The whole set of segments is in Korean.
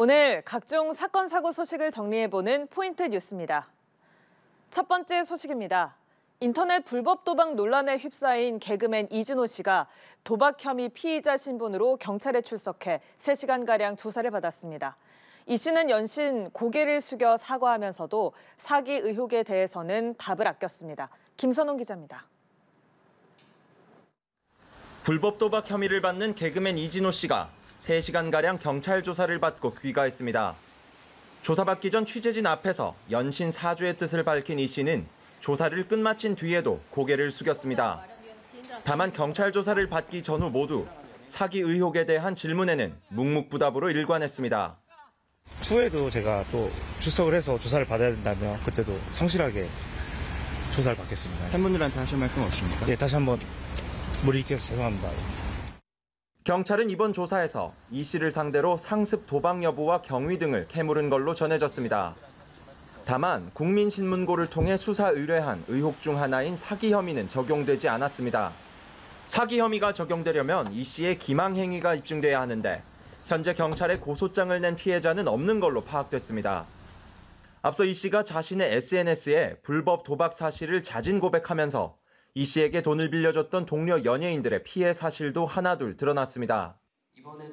오늘 각종 사건, 사고 소식을 정리해보는 포인트 뉴스입니다. 첫 번째 소식입니다. 인터넷 불법 도박 논란에 휩싸인 개그맨 이진호 씨가 도박 혐의 피의자 신분으로 경찰에 출석해 3시간가량 조사를 받았습니다. 이 씨는 연신 고개를 숙여 사과하면서도 사기 의혹에 대해서는 답을 아꼈습니다. 김선홍 기자입니다. 불법 도박 혐의를 받는 개그맨 이진호 씨가 3시간가량 경찰 조사를 받고 귀가했습니다. 조사받기 전 취재진 앞에서 연신 사죄의 뜻을 밝힌 이 씨는 조사를 끝마친 뒤에도 고개를 숙였습니다. 다만 경찰 조사를 받기 전후 모두 사기 의혹에 대한 질문에는 묵묵부답으로 일관했습니다. 추후에도 제가 또 출석을 해서 조사를 받아야 된다면 그때도 성실하게 조사를 받겠습니다. 팬분들한테 하실 말씀 없습니까? 예, 다시 한번 무리 익혀서 죄송합니다. 경찰은 이번 조사에서 이 씨를 상대로 상습 도박 여부와 경위 등을 캐물은 걸로 전해졌습니다. 다만 국민신문고를 통해 수사 의뢰한 의혹 중 하나인 사기 혐의는 적용되지 않았습니다. 사기 혐의가 적용되려면 이 씨의 기망 행위가 입증돼야 하는데 현재 경찰에 고소장을 낸 피해자는 없는 걸로 파악됐습니다. 앞서 이 씨가 자신의 SNS에 불법 도박 사실을 자진 고백하면서 이 씨에게 돈을 빌려줬던 동료 연예인들의 피해 사실도 하나둘 드러났습니다.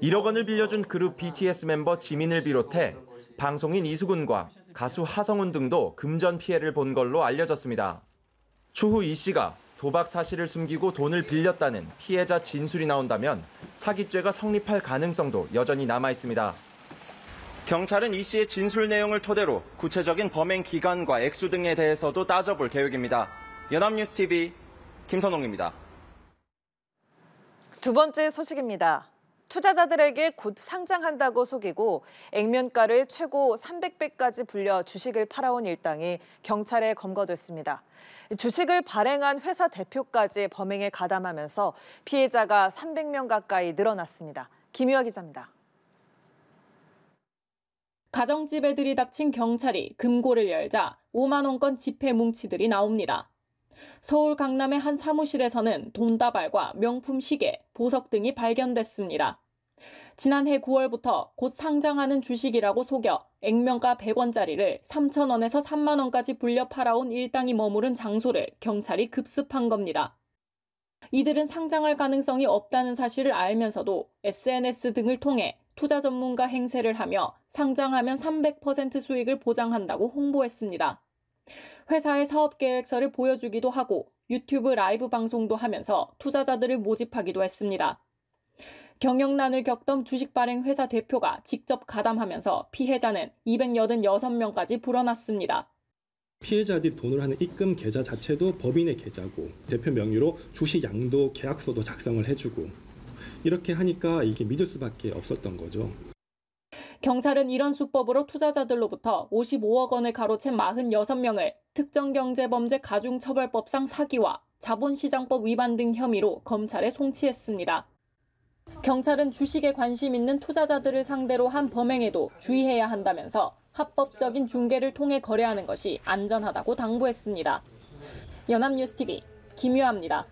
1억 원을 빌려준 그룹 BTS 멤버 지민을 비롯해 방송인 이수근과 가수 하성운 등도 금전 피해를 본 걸로 알려졌습니다. 추후 이 씨가 도박 사실을 숨기고 돈을 빌렸다는 피해자 진술이 나온다면 사기죄가 성립할 가능성도 여전히 남아 있습니다. 경찰은 이 씨의 진술 내용을 토대로 구체적인 범행 기간과 액수 등에 대해서도 따져볼 계획입니다. 연합뉴스TV 김선홍입니다. 두 번째 소식입니다. 투자자들에게 곧 상장한다고 속이고 액면가를 최고 300배까지 불려 주식을 팔아온 일당이 경찰에 검거됐습니다. 주식을 발행한 회사 대표까지 범행에 가담하면서 피해자가 300명 가까이 늘어났습니다. 김유아 기자입니다. 가정집에 들이닥친 경찰이 금고를 열자 5만 원권 지폐 뭉치들이 나옵니다. 서울 강남의 한 사무실에서는 돈다발과 명품 시계, 보석 등이 발견됐습니다. 지난해 9월부터 곧 상장하는 주식이라고 속여 액면가 100원짜리를 3,000원에서 3만 원까지 불려 팔아온 일당이 머무른 장소를 경찰이 급습한 겁니다. 이들은 상장할 가능성이 없다는 사실을 알면서도 SNS 등을 통해 투자 전문가 행세를 하며 상장하면 300% 수익을 보장한다고 홍보했습니다. 회사의 사업 계획서를 보여주기도 하고 유튜브 라이브 방송도 하면서 투자자들을 모집하기도 했습니다. 경영난을 겪던 주식 발행 회사 대표가 직접 가담하면서 피해자는 286명까지 불어났습니다. 피해자들이 돈을 하는 입금 계좌 자체도 법인의 계좌고 대표 명의로 주식 양도 계약서도 작성을 해주고 이렇게 하니까 이게 믿을 수밖에 없었던 거죠. 경찰은 이런 수법으로 투자자들로부터 55억 원을 가로챈 46명을 특정경제범죄 가중처벌법상 사기와 자본시장법 위반 등 혐의로 검찰에 송치했습니다. 경찰은 주식에 관심 있는 투자자들을 상대로 한 범행에도 주의해야 한다면서 합법적인 중개를 통해 거래하는 것이 안전하다고 당부했습니다. 연합뉴스TV 김유아입니다.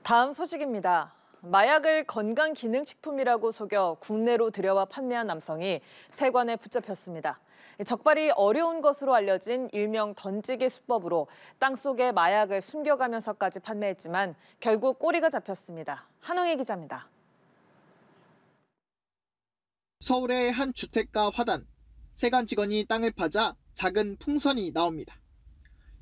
다음 소식입니다. 마약을 건강기능식품이라고 속여 국내로 들여와 판매한 남성이 세관에 붙잡혔습니다. 적발이 어려운 것으로 알려진 일명 던지기 수법으로 땅속에 마약을 숨겨가면서까지 판매했지만 결국 꼬리가 잡혔습니다. 한홍희 기자입니다. 서울의 한 주택가 화단, 세관 직원이 땅을 파자 작은 풍선이 나옵니다.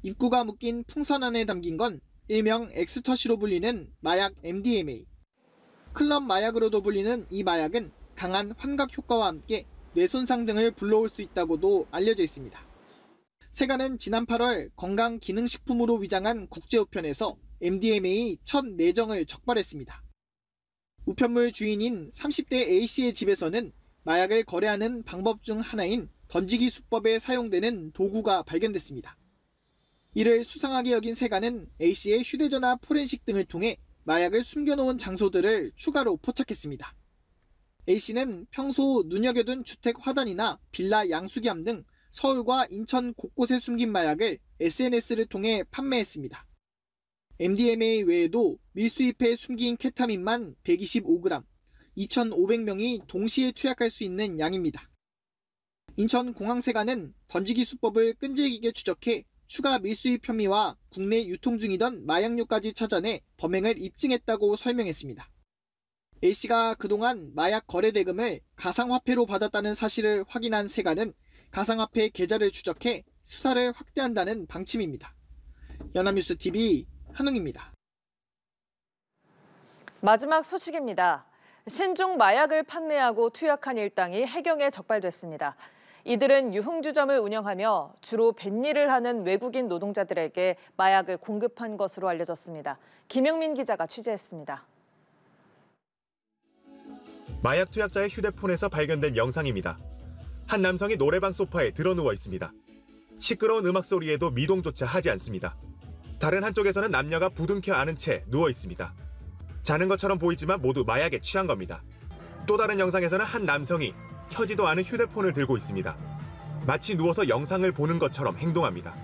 입구가 묶인 풍선 안에 담긴 건 일명 엑스터시로 불리는 마약 MDMA. 클럽 마약으로도 불리는 이 마약은 강한 환각 효과와 함께 뇌손상 등을 불러올 수 있다고도 알려져 있습니다. 세관은 지난 8월 건강기능식품으로 위장한 국제우편에서 MDMA 첫 내정을 적발했습니다. 우편물 주인인 30대 A씨의 집에서는 마약을 거래하는 방법 중 하나인 던지기 수법에 사용되는 도구가 발견됐습니다. 이를 수상하게 여긴 세관은 A씨의 휴대전화 포렌식 등을 통해 마약을 숨겨놓은 장소들을 추가로 포착했습니다. A씨는 평소 눈여겨둔 주택 화단이나 빌라 양수기함 등 서울과 인천 곳곳에 숨긴 마약을 SNS를 통해 판매했습니다. MDMA 외에도 밀수입해 숨긴 케타민만 125g, 2,500명이 동시에 투약할 수 있는 양입니다. 인천공항세관은 던지기 수법을 끈질기게 추적해 추가 밀수입 혐의와 국내 유통 중이던 마약류까지 찾아내 범행을 입증했다고 설명했습니다. A씨가 그동안 마약 거래 대금을 가상화폐로 받았다는 사실을 확인한 세관은 가상화폐 계좌를 추적해 수사를 확대한다는 방침입니다. 연합뉴스TV 한웅입니다. 마지막 소식입니다. 신종 마약을 판매하고 투약한 일당이 해경에 적발됐습니다. 이들은 유흥주점을 운영하며 주로 뱃일을 하는 외국인 노동자들에게 마약을 공급한 것으로 알려졌습니다. 김영민 기자가 취재했습니다. 마약 투약자의 휴대폰에서 발견된 영상입니다. 한 남성이 노래방 소파에 드러누워 있습니다. 시끄러운 음악 소리에도 미동조차 하지 않습니다. 다른 한쪽에서는 남녀가 부둥켜 안은 채 누워 있습니다. 자는 것처럼 보이지만 모두 마약에 취한 겁니다. 또 다른 영상에서는 한 남성이 켜지도 않은 휴대폰을 들고 있습니다. 마치 누워서 영상을 보는 것처럼 행동합니다.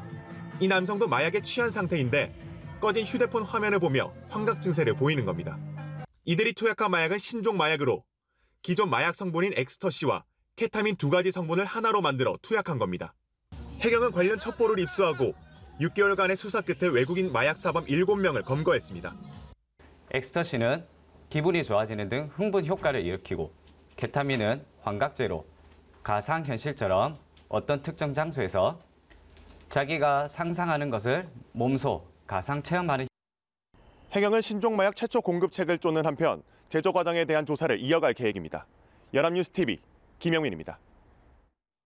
이 남성도 마약에 취한 상태인데 꺼진 휴대폰 화면을 보며 환각 증세를 보이는 겁니다. 이들이 투약한 마약은 신종 마약으로 기존 마약 성분인 엑스터시와 케타민 두 가지 성분을 하나로 만들어 투약한 겁니다. 해경은 관련 첩보를 입수하고 6개월간의 수사 끝에 외국인 마약 사범 7명을 검거했습니다. 엑스터시는 기분이 좋아지는 등 흥분 효과를 일으키고 케타민은 환각제로 가상현실처럼 어떤 특정 장소에서 자기가 상상하는 것을 몸소 가상 체험하는. 해경은 신종 마약 최초 공급책을 쫓는 한편 제조 과정에 대한 조사를 이어갈 계획입니다. 연합뉴스TV 김영민입니다.